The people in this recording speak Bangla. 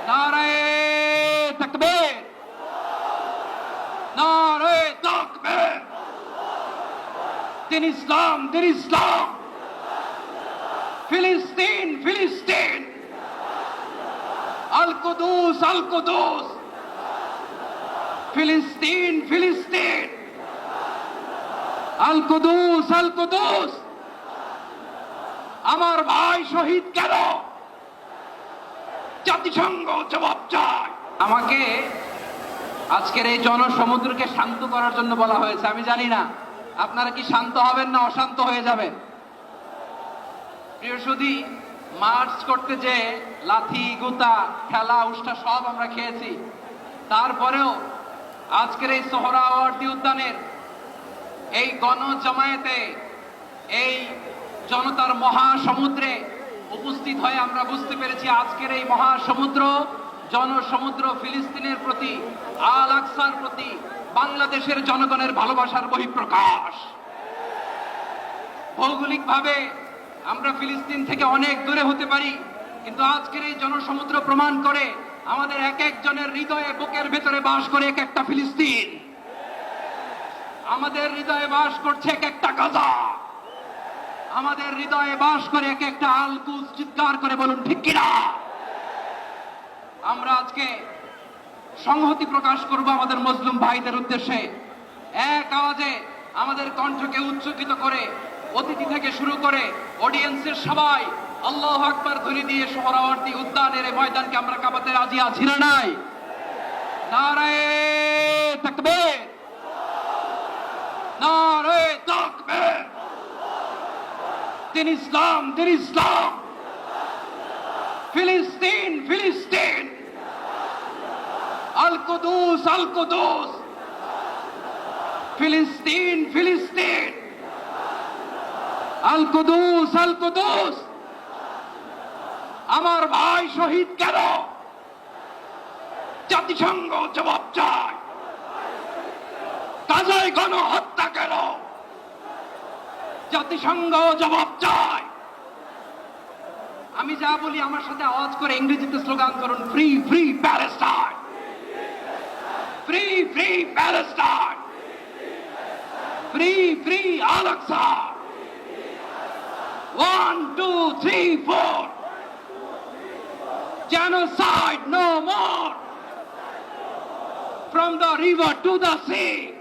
নারায়ে তাকবীর, নারায়ে তাকবীর। দিন ইসলাম, দিন ইসলাম। ফিলিস্তিন, ফিলিস্তিন। আল কুদুস, আল কুদুস। ফিলিস্তিন, ফিলিস্তিন। আল কুদুস, আল কুদুস। আমার ভাই শহীদ কেন? জাতিসংঘ জবাব চায়। আমাকে আজকের এই জনসমুদ্রকে শান্ত করার জন্য বলা হয়েছে। আমি জানি না আপনারা কি শান্ত হবেন না অশান্ত হয়ে যাবেন। প্রিয় সুধী, মার্চ করতে যে লাথি গুতা ঠেলা উষ্টা সব আমরা খেয়েছি, তারপরেও আজকের এই সোহরাওয়ার্দী উদ্যানের এই গণজমায়েতে, এই জনতার মহাসমুদ্রে উপস্থিত হয়ে আমরা বুঝতে পেরেছি আজকের এই মহাসমুদ্র, জনসমুদ্র ফিলিস্তিনের প্রতি, আল আকসার প্রতি বাংলাদেশের জনগণের ভালোবাসার বহিঃপ্রকাশ। ভৌগোলিকভাবে আমরা ফিলিস্তিন থেকে অনেক দূরে হতে পারি, কিন্তু আজকের এই জনসমুদ্র প্রমাণ করে আমাদের এক একজনের হৃদয়ে, বুকের ভেতরে বাস করে এক একটা ফিলিস্তিন। আমাদের হৃদয়ে বাস করছে এক একটা গাজা। আমাদের হৃদয়ে বাস করে এক একটা আল কুদস। চিৎকার করে বলুন ঠিক কিনা। আমরা আজকে সংহতি প্রকাশ করব আমাদের মুসলিম ভাইদের উদ্দেশ্যে। এক আওয়াজে আমাদের কণ্ঠকে উচ্চকিত করে অতিথি থেকে শুরু করে অডিয়েন্সের সবাই আল্লাহু আকবার ধ্বনি দিয়ে সোহরাওয়ার্দী উদ্যানের এই ময়দানকে আমরা কাঁপাতে রাজি আছি না নাই? নারায়ে তাকবীর, নারায়ে তাকবীর। দিন ইসলাম, দিন ইসলাম। ফিলিস্তিন, ফিলিস্তিন। আল কুদুস, আল কুদুস। ফিলিস্তিন, ফিলিস্তিন। আল কুদুস, আল কুদুস। আমার ভাই শহীদ কেন? জাতিসংঘ জবাব চায়। গাজায় গণহত্যা কেন? জাতিসংঘ জবাব চায়। আমি যা বলি আমার সাথে আওয়াজ করে ইংরেজিতে স্লোগান করুন, free free Palestine, free free Palestine, free free Al Aqsa. 1 2 3 4, genocide no more, from the river to the sea.